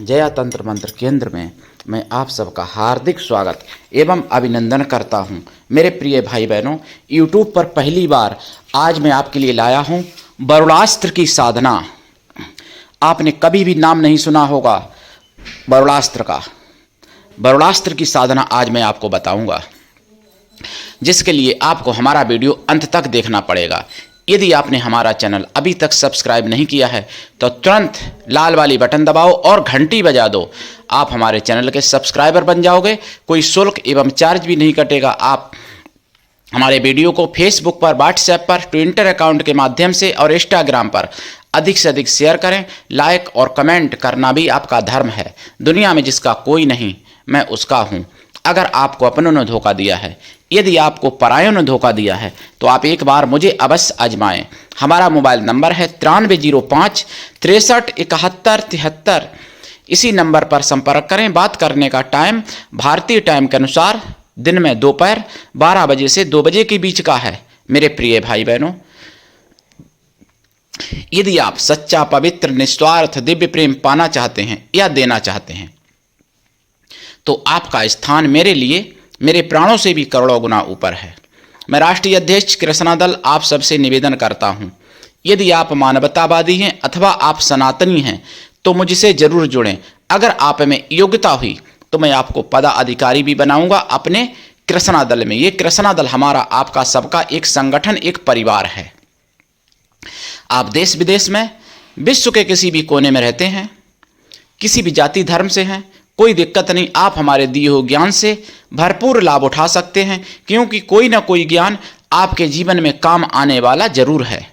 जया तंत्र मंत्र केंद्र में मैं आप सबका हार्दिक स्वागत एवं अभिनंदन करता हूं। मेरे प्रिय भाई बहनों, YouTube पर पहली बार आज मैं आपके लिए लाया हूं वरुणास्त्र की साधना। आपने कभी भी नाम नहीं सुना होगा वरुणास्त्र का। वरुणास्त्र की साधना आज मैं आपको बताऊंगा, जिसके लिए आपको हमारा वीडियो अंत तक देखना पड़ेगा। यदि आपने हमारा चैनल अभी तक सब्सक्राइब नहीं किया है तो तुरंत लाल वाली बटन दबाओ और घंटी बजा दो। आप हमारे चैनल के सब्सक्राइबर बन जाओगे। कोई शुल्क एवं चार्ज भी नहीं कटेगा। आप हमारे वीडियो को फेसबुक पर, व्हाट्सएप पर, ट्विटर अकाउंट के माध्यम से और इंस्टाग्राम पर अधिक से अधिक शेयर करें। लाइक और कमेंट करना भी आपका धर्म है। दुनिया में जिसका कोई नहीं, मैं उसका हूँ। अगर आपको अपनों ने धोखा दिया है, यदि आपको परायों ने धोखा दिया है, तो आप एक बार मुझे अवश्य आजमाएं। हमारा मोबाइल नंबर है 9305 63 71 73। इसी नंबर पर संपर्क करें। बात करने का टाइम भारतीय टाइम के अनुसार दिन में दोपहर 12 बजे से 2 बजे के बीच का है। मेरे प्रिय भाई बहनों, यदि आप सच्चा, पवित्र, निस्वार्थ दिव्य प्रेम पाना चाहते हैं या देना चाहते हैं, तो आपका स्थान मेरे लिए, मेरे प्राणों से भी करोड़ों गुना ऊपर है। मैं राष्ट्रीय अध्यक्ष कृष्णा दल आप सबसे निवेदन करता हूं, यदि आप मानवतावादी हैं अथवा आप सनातनी हैं तो मुझसे जरूर जुड़ें। अगर आप में योग्यता हुई तो मैं आपको पदाधिकारी भी बनाऊंगा अपने कृष्णा दल में। ये कृष्णा दल हमारा, आपका सबका एक संगठन, एक परिवार है। आप देश विदेश में, विश्व के किसी भी कोने में रहते हैं, किसी भी जाति धर्म से हैं, कोई दिक्कत नहीं। आप हमारे दिए हुए ज्ञान से भरपूर लाभ उठा सकते हैं, क्योंकि कोई ना कोई ज्ञान आपके जीवन में काम आने वाला जरूर है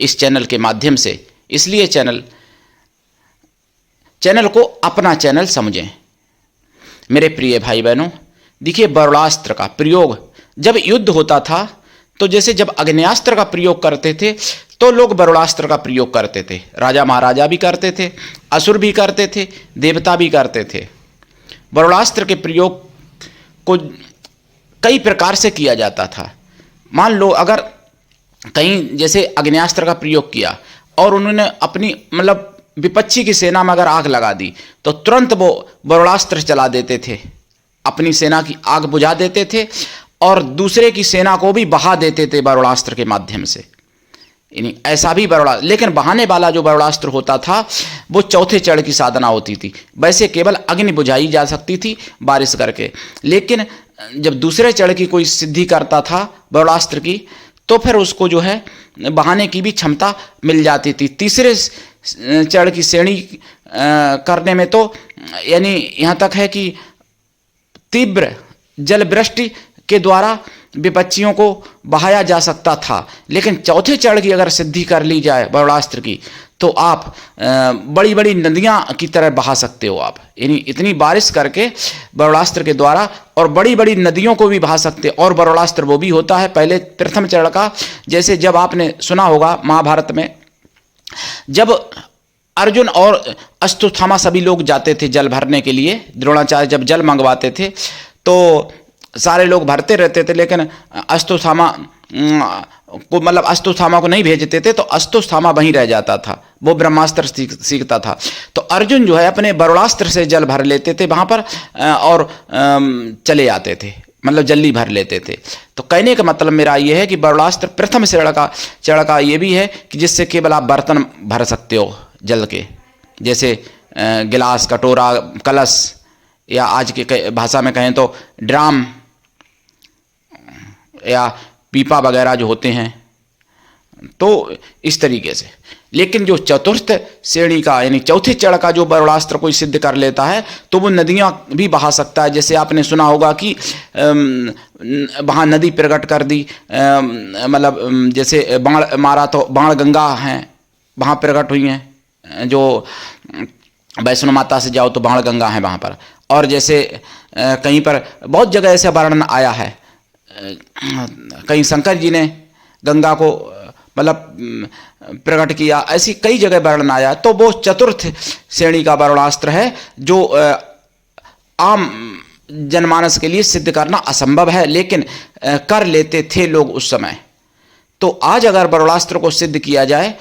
इस चैनल के माध्यम से। इसलिए चैनल को अपना चैनल समझें। मेरे प्रिय भाई बहनों, देखिए, वरुणास्त्र का प्रयोग जब युद्ध होता था, तो जैसे जब अग्न्यास्त्र का प्रयोग करते थे तो लोग वरुणास्त्र का प्रयोग करते थे। राजा महाराजा भी करते थे, असुर भी करते थे, देवता भी करते थे। वरुणास्त्र के प्रयोग को कई प्रकार से किया जाता था। मान लो अगर कहीं जैसे अग्न्यास्त्र का प्रयोग किया और उन्होंने अपनी विपक्षी की सेना में अगर आग लगा दी, तो तुरंत वो वरुणास्त्र चला देते थे, अपनी सेना की आग बुझा देते थे और दूसरे की सेना को भी बहा देते थे वरुणास्त्र के माध्यम से। ऐसा भी वरुणास्त्र, लेकिन बहाने वाला जो वरुणास्त्र होता था वो चौथे चरण की साधना होती थी। वैसे केवल अग्नि बुझाई जा सकती थी बारिश करके, लेकिन जब दूसरे चरण की कोई सिद्धि करता था वरुणास्त्र की, तो फिर उसको जो है बहाने की भी क्षमता मिल जाती थी। तीसरे चरण की श्रेणी करने में तो यानी यहाँ तक है कि तीव्र जल वृष्टि के द्वारा विपक्षियों को बहाया जा सकता था। लेकिन चौथे चरण की अगर सिद्धि कर ली जाए वरुणास्त्र की, तो आप बड़ी बड़ी नदियां की तरह बहा सकते हो। आप यानी इतनी बारिश करके वरुणास्त्र के द्वारा और बड़ी बड़ी नदियों को भी बहा सकते। और वरुणास्त्र वो भी होता है पहले प्रथम चरण का, जैसे जब आपने सुना होगा महाभारत में, जब अर्जुन और अश्वत्थामा सभी लोग जाते थे जल भरने के लिए, द्रोणाचार्य जब जल मंगवाते थे तो सारे लोग भरते रहते थे, लेकिन अश्वत्थामा को नहीं भेजते थे, तो अश्वत्थामा वहीं रह जाता था, वो ब्रह्मास्त्र सीखता था। तो अर्जुन जो है अपने वरुणास्त्र से जल भर लेते थे वहाँ पर और चले आते थे, जल्दी भर लेते थे। तो कहने का मतलब मेरा ये है कि वरुणास्त्र प्रथम चरण का ये भी है कि जिससे केवल आप बर्तन भर सकते हो जल के, जैसे गिलास, कटोरा, कलश, या आज के भाषा में कहें तो ड्राम या पीपा वगैरह जो होते हैं, तो इस तरीके से। लेकिन जो चतुर्थ श्रेणी का यानी चौथे चरण का जो वरुणास्त्र कोई सिद्ध कर लेता है, तो वो नदियां भी बहा सकता है। जैसे आपने सुना होगा कि वहाँ नदी प्रकट कर दी, जैसे बाण मारा तो बाण गंगा हैं, वहाँ प्रकट हुई हैं। जो वैष्णो माता से जाओ तो बाण गंगा है वहाँ पर। और जैसे कहीं पर बहुत जगह ऐसे वर्णन आया है, कहीं शंकर जी ने गंगा को प्रकट किया, ऐसी कई जगह वर्णन आया। तो वो चतुर्थ श्रेणी का वरुणास्त्र है, जो आम जनमानस के लिए सिद्ध करना असंभव है, लेकिन कर लेते थे लोग उस समय। तो आज अगर वरुणास्त्र को सिद्ध किया जाए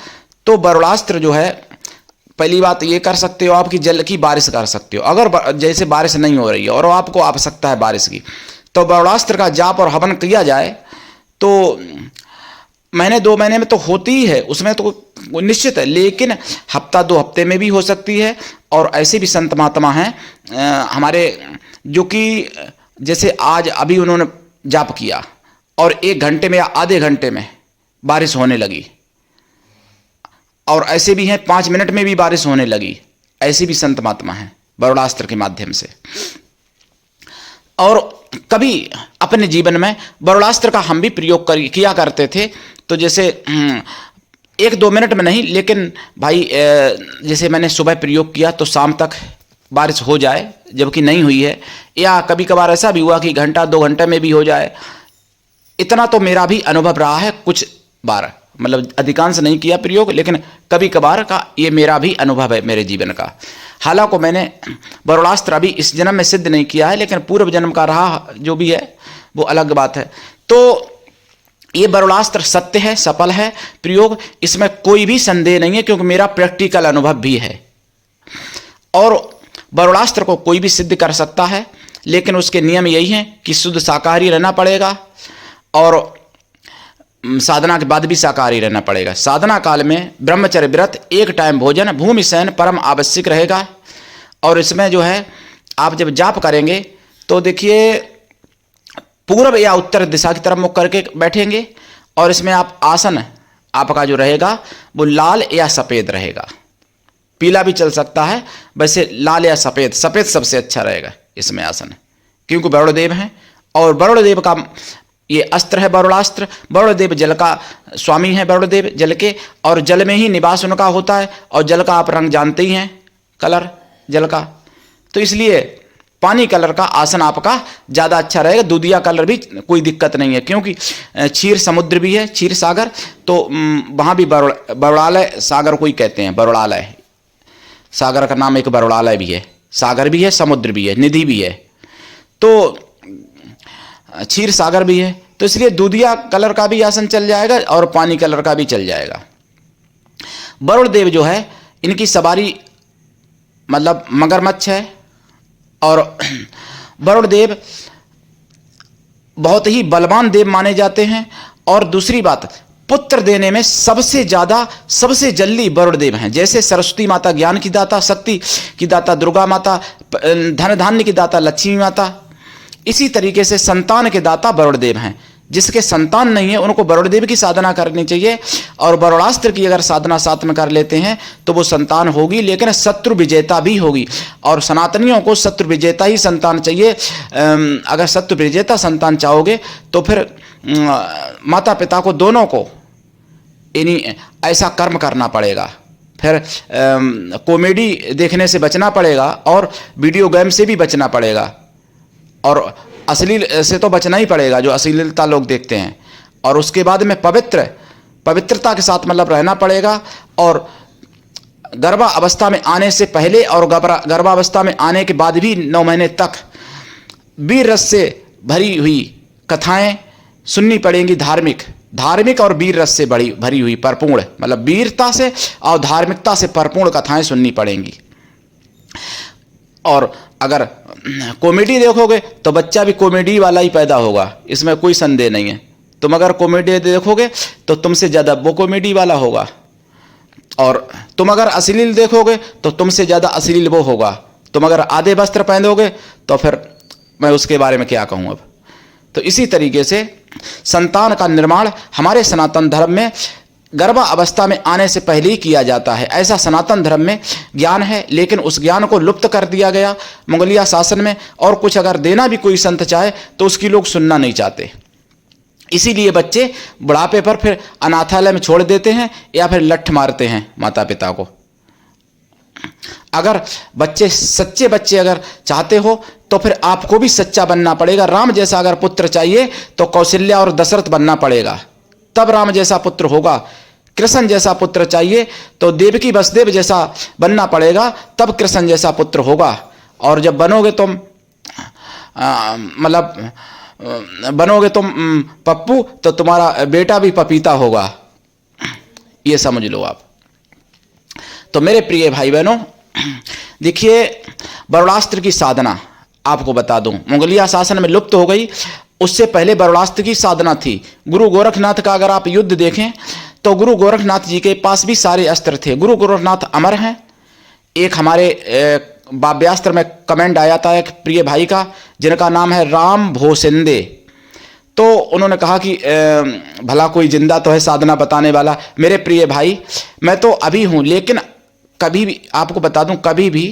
तो वरुणास्त्र जो है पहली बात ये कर सकते हो आप कि जल की बारिश कर सकते हो। अगर जैसे बारिश नहीं हो रही है और आपको आवश्यकता है बारिश की, तो बरुड़ास्त्र का जाप और हवन किया जाए तो महीने 2 महीने में तो होती ही है, उसमें तो निश्चित है, लेकिन हफ्ता 2 हफ्ते में भी हो सकती है। और ऐसे भी संत महात्मा हैं हमारे, जो कि जैसे आज अभी उन्होंने जाप किया और 1 घंटे में या आधे घंटे में बारिश होने लगी, और ऐसे भी हैं 5 मिनट में भी बारिश होने लगी। ऐसे भी संत महात्मा हैं बरुड़ास्त्र के माध्यम से। और कभी अपने जीवन में बरुड़ास्त्र का हम भी प्रयोग किया करते थे। तो जैसे 1-2 मिनट में नहीं, लेकिन भाई जैसे मैंने सुबह प्रयोग किया तो शाम तक बारिश हो जाए, जबकि नहीं हुई है, या कभी कभार ऐसा भी हुआ कि घंटा 2 घंटे में भी हो जाए। इतना तो मेरा भी अनुभव रहा है, कुछ बार, मतलब अधिकांश नहीं किया प्रयोग, लेकिन कभी कभार का ये मेरा भी अनुभव है मेरे जीवन का। हालांकि मैंने बरुड़ास्त्र अभी इस जन्म में सिद्ध नहीं किया है, लेकिन पूर्व जन्म का रहा जो भी है वो अलग बात है। तो ये बरुड़ास्त्र सत्य है, सफल है प्रयोग, इसमें कोई भी संदेह नहीं है, क्योंकि मेरा प्रैक्टिकल अनुभव भी है। और बरुड़ास्त्र को कोई भी सिद्ध कर सकता है, लेकिन उसके नियम यही हैं कि शुद्ध शाकाहारी रहना पड़ेगा और साधना के बाद भी शाकाहारी रहना पड़ेगा। साधना काल में ब्रह्मचर्य व्रत, 1 टाइम भोजन, भूमि शयन परम आवश्यक रहेगा। और इसमें जो है आप जब जाप करेंगे तो देखिए पूर्व या उत्तर दिशा की तरफ मुख करके बैठेंगे, और इसमें आप आसन आपका जो रहेगा वो लाल या सफ़ेद रहेगा, पीला भी चल सकता है, वैसे लाल या सफ़ेद, सफ़ेद सबसे अच्छा रहेगा इसमें आसन, क्योंकि वरुणदेव हैं और वरुणदेव का ये अस्त्र है बरुड़ास्त्र। वरुणदेव जल का स्वामी है, वरुणदेव जल के, और जल में ही निवास उनका होता है, और जल का आप रंग जानते ही हैं, कलर जल का, तो इसलिए पानी कलर का आसन आपका ज़्यादा अच्छा रहेगा। दूधिया कलर भी कोई दिक्कत नहीं है, क्योंकि क्षीर समुद्र भी है, क्षीर सागर, तो वहाँ भी बरुड़ालय सागर कोई कहते हैं, बरुड़ालय सागर का नाम एक बरुड़ालय भी है, सागर भी है, समुद्र भी है, निधि भी है, तो क्षीर सागर भी है, तो इसलिए दूधिया कलर का भी आसन चल जाएगा और पानी कलर का भी चल जाएगा। वरुण देव जो है इनकी सवारी मतलब मगरमच्छ है, और वरुण देव बहुत ही बलवान देव माने जाते हैं। और दूसरी बात, पुत्र देने में सबसे ज़्यादा सबसे जल्दी वरुण देव हैं। जैसे सरस्वती माता ज्ञान की दाता, शक्ति की दाता दुर्गा माता, धन धान्य की दाता लक्ष्मी माता, इसी तरीके से संतान के दाता वरुण देव हैं। जिसके संतान नहीं है उनको वरुण देव की साधना करनी चाहिए, और वरुणास्त्र की अगर साधना साथ में कर लेते हैं तो वो संतान होगी, लेकिन शत्रु विजेता भी होगी। और सनातनियों को शत्रु विजेता ही संतान चाहिए। अगर शत्रु विजेता संतान चाहोगे तो फिर माता पिता को दोनों को इन्हीं ऐसा कर्म करना पड़ेगा। फिर कॉमेडी देखने से बचना पड़ेगा, और वीडियो गेम से भी बचना पड़ेगा, और अश्लील से तो बचना ही पड़ेगा, जो अश्लीलता लोग देखते हैं। और उसके बाद में पवित्रता के साथ मतलब रहना पड़ेगा। और गर्भावस्था में आने से पहले और गर्भावस्था में आने के बाद भी 9 महीने तक वीर रस से भरी हुई कथाएं सुननी पड़ेंगी, धार्मिक और वीर रस से भरी हुई परिपूर्ण, मतलब वीरता से और धार्मिकता से परिपूर्ण कथाएं सुननी पड़ेंगी। और अगर कॉमेडी देखोगे तो बच्चा भी कॉमेडी वाला ही पैदा होगा, इसमें कोई संदेह नहीं है। तुम अगर कॉमेडी देखोगे तो तुमसे ज़्यादा वो कॉमेडी वाला होगा, और तुम अगर अश्लील देखोगे तो तुमसे ज़्यादा अश्लील वो होगा। तुम अगर आधे वस्त्र पहनोगे तो फिर मैं उसके बारे में क्या कहूँ अब। तो इसी तरीके से संतान का निर्माण हमारे सनातन धर्म में गर्भावस्था में आने से पहले ही किया जाता है। ऐसा सनातन धर्म में ज्ञान है, लेकिन उस ज्ञान को लुप्त कर दिया गया मुगलिया शासन में। और कुछ अगर देना भी कोई संत चाहे तो उसकी लोग सुनना नहीं चाहते, इसीलिए बच्चे बुढ़ापे पर फिर अनाथालय में छोड़ देते हैं या फिर लठ मारते हैं माता पिता को। अगर सच्चे बच्चे अगर चाहते हो तो फिर आपको भी सच्चा बनना पड़ेगा। राम जैसा अगर पुत्र चाहिए तो कौशल्या और दशरथ बनना पड़ेगा, तब राम जैसा पुत्र होगा। कृष्ण जैसा पुत्र चाहिए तो देवकी वसुदेव जैसा बनना पड़ेगा, तब कृष्ण जैसा पुत्र होगा। और जब बनोगे तुम बनोगे तुम पप्पू, तो तुम्हारा बेटा भी पपीता होगा, ये समझ लो आप। तो मेरे प्रिय भाई बहनों, देखिए बरुणास्त्र की साधना आपको बता दूं, मुगलिया शासन में लुप्त हो गई। उससे पहले बरुणास्त्र की साधना थी। गुरु गोरखनाथ का अगर आप युद्ध देखें तो गुरु गोरखनाथ जी के पास भी सारे अस्त्र थे। गुरु गोरखनाथ अमर हैं। एक हमारे वाव्यास्त्र में कमेंट आया था एक प्रिय भाई का, जिनका नाम है राम भोसिंदे। तो उन्होंने कहा कि भला कोई जिंदा तो है साधना बताने वाला। मेरे प्रिय भाई, मैं तो अभी हूं, लेकिन कभी भी आपको बता दूं, कभी भी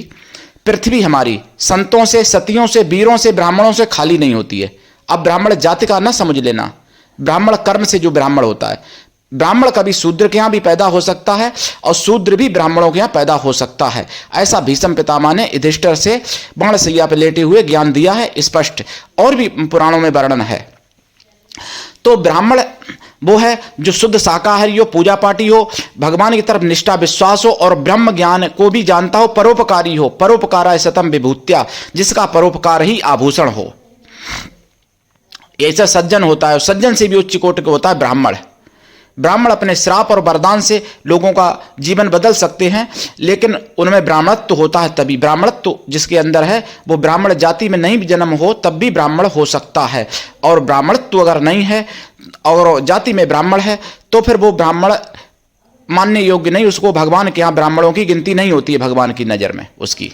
पृथ्वी हमारी संतों से, सतियों से, वीरों से, ब्राह्मणों से खाली नहीं होती है। अब ब्राह्मण जाति का ना समझ लेना, ब्राह्मण कर्म से जो ब्राह्मण होता है। ब्राह्मण कभी शूद्र के यहां भी पैदा हो सकता है और शूद्र भी ब्राह्मणों के यहां पैदा हो सकता है। ऐसा भीष्म पितामह ने युधिष्ठिर से बाणशैया पर लेटे हुए ज्ञान दिया है, स्पष्ट, और भी पुराणों में वर्णन है। तो ब्राह्मण वो है जो शुद्ध शाकाहारी हो, पूजा पाठी हो, भगवान की तरफ निष्ठा विश्वास हो और ब्रह्म ज्ञान को भी जानता हो, परोपकारी हो। परोपकाराय शतम विभूत्या, जिसका परोपकार ही आभूषण हो, ऐसा सज्जन होता है। सज्जन से भी उच्च कोटि का होता है ब्राह्मण। ब्राह्मण अपने श्राप और वरदान से लोगों का जीवन बदल सकते हैं, लेकिन उनमें ब्राह्मणत्व होता है तभी। ब्राह्मणत्व जिसके अंदर है वो ब्राह्मण जाति में नहीं भी जन्म हो तब भी ब्राह्मण हो सकता है। और ब्राह्मणत्व अगर नहीं है और जाति में ब्राह्मण है तो फिर वो ब्राह्मण मानने योग्य नहीं, उसको भगवान के यहाँ ब्राह्मणों की गिनती नहीं होती है भगवान की नज़र में उसकी।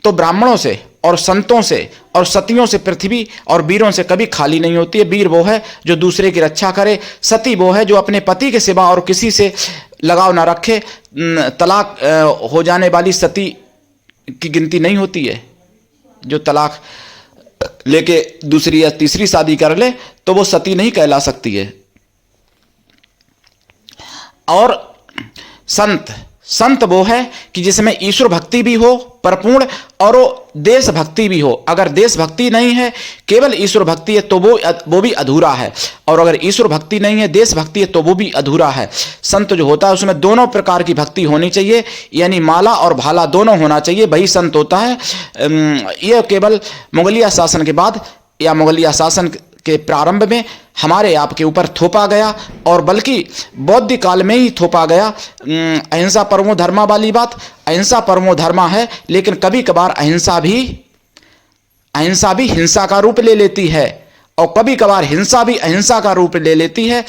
तो ब्राह्मणों से और संतों से और सतियों से पृथ्वी और वीरों से कभी खाली नहीं होती है। वीर वो है जो दूसरे की रक्षा करे, सती वो है जो अपने पति के सिवा और किसी से लगाव ना रखे। तलाक हो जाने वाली सती की गिनती नहीं होती है। जो तलाक लेके दूसरी या तीसरी शादी कर ले तो वो सती नहीं कहला सकती है। और संत वो है कि जिसमें ईश्वर भक्ति भी हो परिपूर्ण और वो देशभक्ति भी हो। अगर देशभक्ति नहीं है, केवल ईश्वर भक्ति है तो वो भी अधूरा है, और अगर ईश्वर भक्ति नहीं है, देशभक्ति है तो वो भी अधूरा है। संत जो होता है उसमें दोनों प्रकार की भक्ति होनी चाहिए, यानी माला और भाला दोनों होना चाहिए, वही संत होता है। यह केवल मुगलिया शासन के बाद या मुगलिया शासन के प्रारंभ में हमारे आपके ऊपर थोपा गया, और बल्कि बौद्ध काल में ही थोपा गया। अहिंसा परमो धर्मा वाली बात, अहिंसा परमो धर्मा है, लेकिन कभी कभार अहिंसा भी हिंसा का रूप ले लेती है, और कभी कभार हिंसा भी अहिंसा का रूप ले लेती है।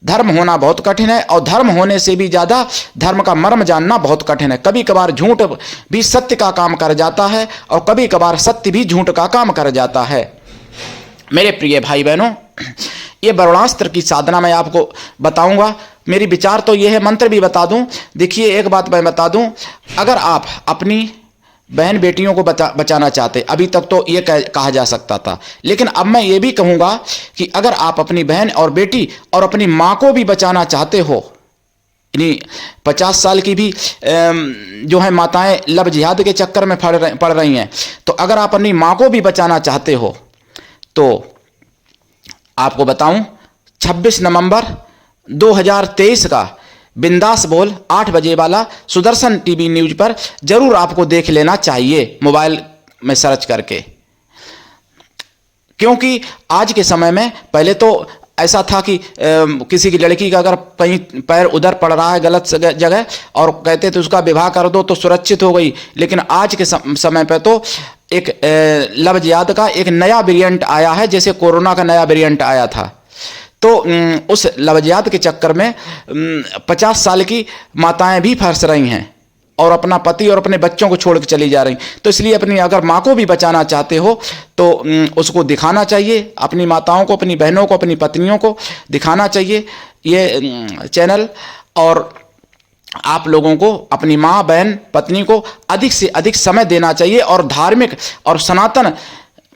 धर्म होना बहुत कठिन है, और धर्म होने से भी ज़्यादा धर्म का मर्म जानना बहुत कठिन है। कभी कभार झूठ भी सत्य का काम कर जाता है, और कभी कभार सत्य भी झूठ का काम कर जाता है। मेरे प्रिय भाई बहनों, ये बरुणास्त्र की साधना मैं आपको बताऊंगा। मेरी विचार तो ये है, मंत्र भी बता दूं। देखिए एक बात मैं बता दूं, अगर आप अपनी बहन बेटियों को बचाना चाहते, अभी तक तो ये कहा जा सकता था, लेकिन अब मैं ये भी कहूँगा कि अगर आप अपनी बहन और बेटी और अपनी माँ को भी बचाना चाहते हो, यानी 50 साल की भी जो है माताएं लव जिहाद के चक्कर में पड़ रही हैं, तो अगर आप अपनी माँ को भी बचाना चाहते हो तो आपको बताऊं 26 नवंबर 2023 का बिंदास बोल 8 बजे वाला सुदर्शन टीवी न्यूज पर जरूर आपको देख लेना चाहिए, मोबाइल में सर्च करके। क्योंकि आज के समय में, पहले तो ऐसा था कि किसी की लड़की का अगर कहीं पैर उधर पड़ रहा है गलत जगह और कहते थे उसका विवाह कर दो तो सुरक्षित हो गई, लेकिन आज के समय पे तो एक लव जिहाद का एक नया वेरिएंट आया है, जैसे कोरोना का नया वेरिएंट आया था। तो उस लव जिहाद के चक्कर में 50 साल की माताएं भी फंस रही हैं और अपना पति और अपने बच्चों को छोड़ के चली जा रही। तो इसलिए अपनी अगर माँ को भी बचाना चाहते हो तो उसको दिखाना चाहिए, अपनी माताओं को, अपनी बहनों को, अपनी पत्नियों को दिखाना चाहिए ये चैनल। और आप लोगों को अपनी माँ, बहन, पत्नी को अधिक से अधिक समय देना चाहिए और धार्मिक और सनातन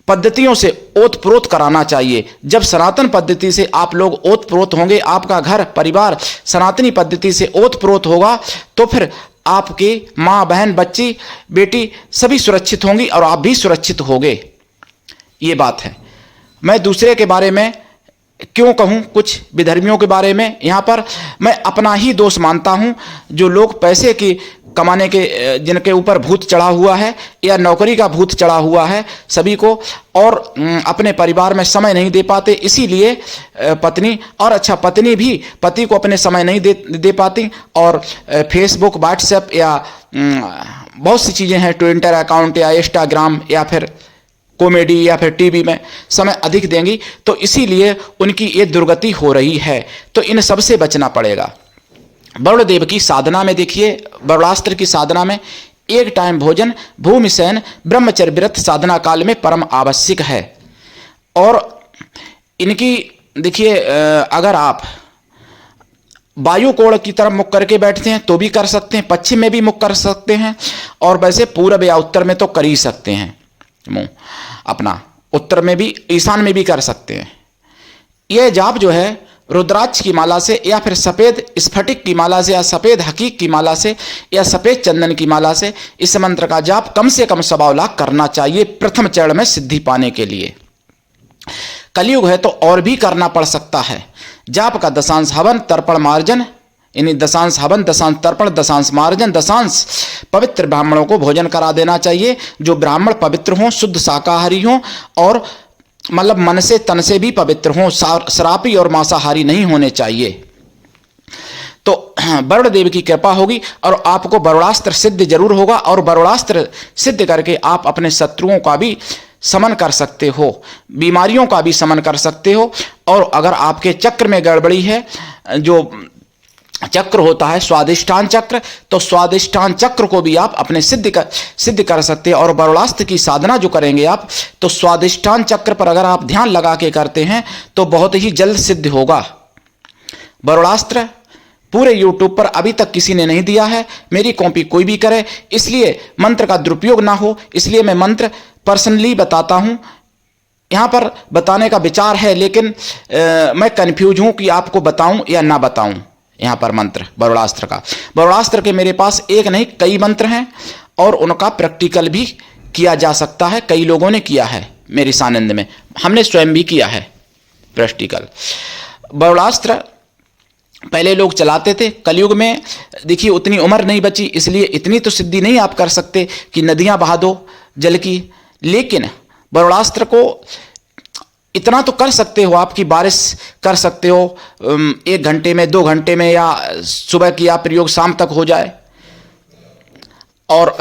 पद्धतियों से ओतप्रोत कराना चाहिए। जब सनातन पद्धति से आप लोग ओतप्रोत होंगे, आपका घर परिवार सनातनी पद्धति से ओतप्रोत होगा, तो फिर आपकी माँ, बहन, बच्ची, बेटी सभी सुरक्षित होंगी और आप भी सुरक्षित होंगे। ये बात है। मैं दूसरे के बारे में क्यों कहूँ, कुछ विधर्मियों के बारे में, यहाँ पर मैं अपना ही दोष मानता हूँ। जो लोग पैसे की कमाने के जिनके ऊपर भूत चढ़ा हुआ है या नौकरी का भूत चढ़ा हुआ है सभी को, और अपने परिवार में समय नहीं दे पाते, इसीलिए पत्नी और अच्छा पत्नी भी पति को अपने समय नहीं दे पाती, और फेसबुक व्हाट्सएप या बहुत सी चीज़ें हैं, ट्विटर अकाउंट या इंस्टाग्राम या फिर कॉमेडी या फिर टीवी में समय अधिक देंगी, तो इसीलिए उनकी ये दुर्गति हो रही है। तो इन सब से बचना पड़ेगा। वरुण देव की साधना में देखिए, वरुणास्त्र की साधना में एक टाइम भोजन, भूमि शयन, ब्रह्मचर्य व्रत साधना काल में परम आवश्यक है। और इनकी देखिए, अगर आप वायु कोण की तरफ मुख करके बैठते हैं तो भी कर सकते हैं, पश्चिम में भी मुख कर सकते हैं, और वैसे पूर्व या उत्तर में तो कर ही सकते हैं मुंह अपना, उत्तर में भी ईशान में भी कर सकते हैं। यह जाप जो है रुद्राक्ष की माला से या फिर सफ़ेद स्फटिक की माला से या सफ़ेद हकीक की माला से या सफ़ेद चंदन की माला से इस मंत्र का जाप कम से कम 125 लाख करना चाहिए प्रथम चरण में सिद्धि पाने के लिए। कलयुग है तो और भी करना पड़ सकता है। जाप का दशांश हवन, तर्पण, मार्जन, यानी दशांश हवन, दशांश तर्पण, दशांश मार्जन, दशांश पवित्र ब्राह्मणों को भोजन करा देना चाहिए, जो ब्राह्मण पवित्र हों, शुद्ध शाकाहारी हों, और मतलब मन से तन से भी पवित्र हों, शराबी और मांसाहारी नहीं होने चाहिए। तो वरुण देव की कृपा होगी और आपको वरुणास्त्र सिद्ध जरूर होगा, और वरुणास्त्र सिद्ध करके आप अपने शत्रुओं का भी समन कर सकते हो, बीमारियों का भी समन कर सकते हो। और अगर आपके चक्र में गड़बड़ी है, जो चक्र होता है स्वादिष्ठान चक्र, तो स्वादिष्ठान चक्र को भी आप अपने सिद्ध कर सकते हैं। और वरुणास्त्र की साधना जो करेंगे आप, तो स्वादिष्ठान चक्र पर अगर आप ध्यान लगा के करते हैं तो बहुत ही जल्द सिद्ध होगा। वरुणास्त्र पूरे YouTube पर अभी तक किसी ने नहीं दिया है, मेरी कॉपी कोई भी करे, इसलिए मंत्र का दुरुपयोग ना हो, इसलिए मैं मंत्र पर्सनली बताता हूँ। यहाँ पर बताने का विचार है, लेकिन मैं कन्फ्यूज हूँ कि आपको बताऊँ या ना बताऊँ। यहाँ पर मंत्र वरुणास्त्र का, वरुणास्त्र के मेरे पास एक नहीं कई मंत्र हैं, और उनका प्रैक्टिकल भी किया जा सकता है। कई लोगों ने किया है मेरी सानिध्य में, हमने स्वयं भी किया है प्रैक्टिकल। वरुणास्त्र पहले लोग चलाते थे, कलयुग में देखिए उतनी उम्र नहीं बची, इसलिए इतनी तो सिद्धि नहीं आप कर सकते कि नदियाँ बहा दो जल की, लेकिन वरुणास्त्र को इतना तो कर सकते हो आप कि बारिश कर सकते हो 1 घंटे में, 2 घंटे में, या सुबह किया प्रयोग शाम तक हो जाए। और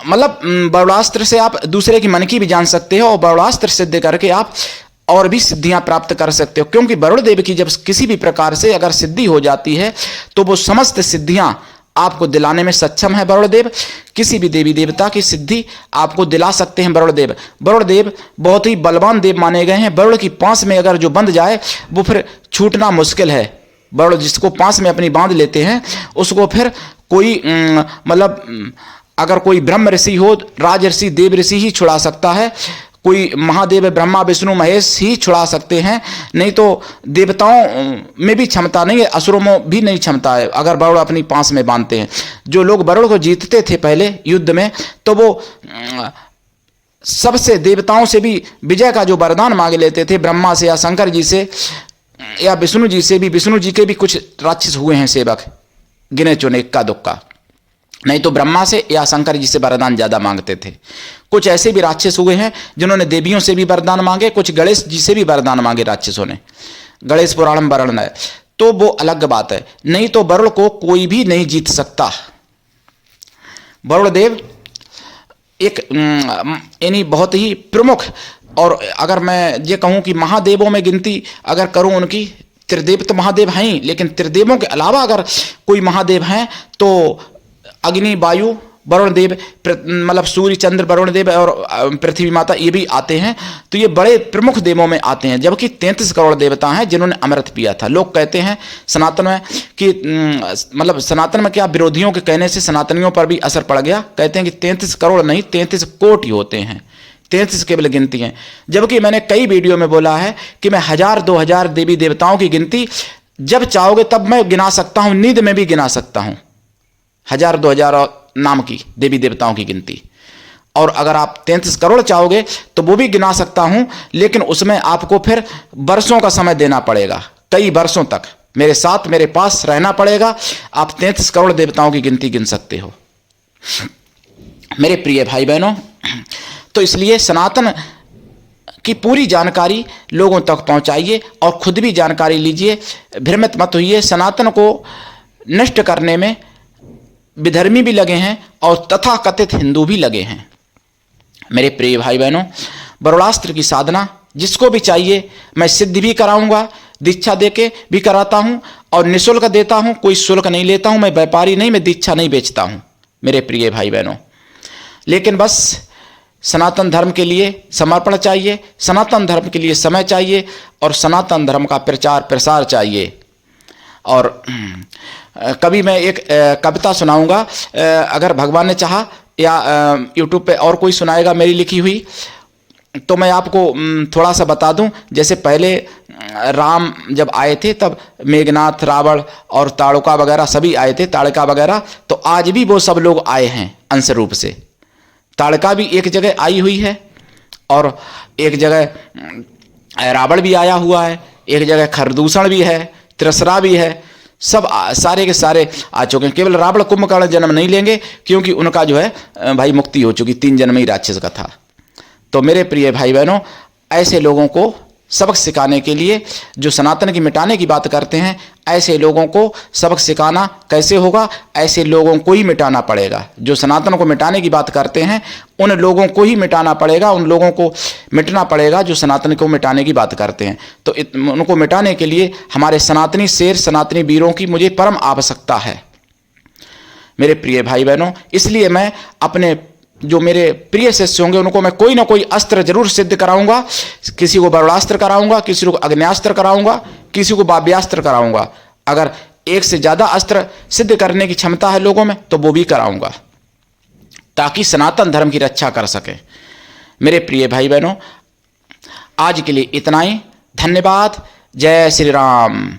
मतलब वरुणास्त्र से आप दूसरे की मन की भी जान सकते हो, और वरुणास्त्र सिद्ध करके आप और भी सिद्धियां प्राप्त कर सकते हो। क्योंकि वरुण देव की जब किसी भी प्रकार से अगर सिद्धि हो जाती है तो वो समस्त सिद्धियां आपको दिलाने में सक्षम है। वरुण देव किसी भी देवी देवता की सिद्धि आपको दिला सकते हैं। वरुण देव बहुत ही बलवान देव माने गए हैं। वरुण की पांस में अगर जो बंध जाए वो फिर छूटना मुश्किल है। वरुण जिसको पांस में अपनी बांध लेते हैं उसको फिर कोई मतलब अगर कोई ब्रह्म ऋषि हो, राज ऋषि, देव ऋषि ही छुड़ा सकता है। कोई महादेव ब्रह्मा विष्णु महेश ही छुड़ा सकते हैं, नहीं तो देवताओं में भी क्षमता नहीं है, असुरों में भी नहीं क्षमता है अगर वरुण अपनी पांस में बांधते हैं। जो लोग वरुण को जीतते थे पहले युद्ध में, तो वो सबसे देवताओं से भी विजय का जो वरदान मांग लेते थे, ब्रह्मा से या शंकर जी से या विष्णु जी से भी। विष्णु जी के भी कुछ राक्षस हुए हैं सेवक, गिने चुने, इक्का दुक्का, नहीं तो ब्रह्मा से या शंकर जी से वरदान ज्यादा मांगते थे। कुछ ऐसे भी राक्षस हुए हैं जिन्होंने देवियों से भी वरदान मांगे, कुछ गणेश जी से भी वरदान मांगे राक्षसों ने, गणेश पुराण में वर्णन है, तो वो अलग बात है। नहीं तो वरुण को कोई भी नहीं जीत सकता। वरुण देव एक यानी बहुत ही प्रमुख, और अगर मैं ये कहूँ कि महादेवों में गिनती अगर करूँ उनकी, त्रिदेव तो महादेव हैं ही, लेकिन त्रिदेवों के अलावा अगर कोई महादेव हैं तो अग्नि, वायु, वरुण देव, मतलब सूर्य, चंद्र, वरुण देव और पृथ्वी माता, ये भी आते हैं। तो ये बड़े प्रमुख देवों में आते हैं, जबकि 33 करोड़ देवता हैं जिन्होंने अमृत पिया था। लोग कहते हैं सनातन में कि मतलब सनातन में क्या, विरोधियों के कहने से सनातनियों पर भी असर पड़ गया। कहते हैं कि 33 करोड़ नहीं 33 कोटि होते हैं, 33 केवल गिनती हैं। जबकि मैंने कई वीडियो में बोला है कि मैं 1000-2000 देवी देवताओं की गिनती जब चाहोगे तब मैं गिना सकता हूँ, नींद में भी गिना सकता हूँ 1000-2000 नाम की देवी देवताओं की गिनती। और अगर आप 33 करोड़ चाहोगे तो वो भी गिना सकता हूं, लेकिन उसमें आपको फिर वर्षों का समय देना पड़ेगा, कई वर्षों तक। मेरे साथ मेरे पास रहना पड़ेगा। आप 33 करोड़ देवताओं की गिनती गिन सकते हो मेरे प्रिय भाई बहनों। तो इसलिए सनातन की पूरी जानकारी लोगों तक पहुंचाइए और खुद भी जानकारी लीजिए। भ्रमित मत होइए। सनातन को नष्ट करने में विधर्मी भी लगे हैं और तथाकथित हिंदू भी लगे हैं। मेरे प्रिय भाई बहनों, बरुड़ास्त्र की साधना जिसको भी चाहिए मैं सिद्ध भी कराऊंगा, दीक्षा देके भी कराता हूं और निःशुल्क देता हूं। कोई शुल्क नहीं लेता हूं। मैं व्यापारी नहीं, मैं दीक्षा नहीं बेचता हूं मेरे प्रिय भाई बहनों। लेकिन बस सनातन धर्म के लिए समर्पण चाहिए, सनातन धर्म के लिए समय चाहिए और सनातन धर्म का प्रचार प्रसार चाहिए। और कभी मैं एक कविता सुनाऊंगा, अगर भगवान ने चाहा या यूट्यूब पे और कोई सुनाएगा मेरी लिखी हुई, तो मैं आपको थोड़ा सा बता दूं। जैसे पहले राम जब आए थे तब मेघनाथ, रावण और ताड़का वगैरह सभी आए थे, ताड़का वगैरह। तो आज भी वो सब लोग आए हैं अंश रूप से। ताड़का भी एक जगह आई हुई है और एक जगह रावण भी आया हुआ है, एक जगह खरदूषण भी है, त्रिसरा भी है। सब सारे के सारे आ चुके हैं। केवल रावण कुंभकर्ण जन्म नहीं लेंगे क्योंकि उनका जो है भाई मुक्ति हो चुकी, 3 जन्म ही राक्षस का था। तो मेरे प्रिय भाई बहनों, ऐसे लोगों को सबक सिखाने के लिए जो सनातन की मिटाने की बात करते हैं, ऐसे लोगों को सबक सिखाना कैसे होगा? ऐसे लोगों को ही मिटाना पड़ेगा। जो सनातन को मिटाने की बात करते हैं उन लोगों को ही मिटाना पड़ेगा, उन लोगों को मिटना पड़ेगा जो सनातन को मिटाने की बात करते हैं। तो उनको मिटाने के लिए हमारे सनातनी शेर, सनातनी वीरों की मुझे परम आवश्यकता है मेरे प्रिय भाई बहनों। इसलिए मैं अपने जो मेरे प्रिय शिष्य होंगे उनको मैं कोई ना कोई अस्त्र जरूर सिद्ध कराऊंगा। किसी को बरुड़ास्त्र कराऊंगा, किसी को अग्न्यास्त्र कराऊंगा, किसी को वाव्यास्त्र कराऊंगा। अगर एक से ज्यादा अस्त्र सिद्ध करने की क्षमता है लोगों में तो वो भी कराऊंगा, ताकि सनातन धर्म की रक्षा कर सके। मेरे प्रिय भाई बहनों, आज के लिए इतना ही। धन्यवाद। जय श्री राम।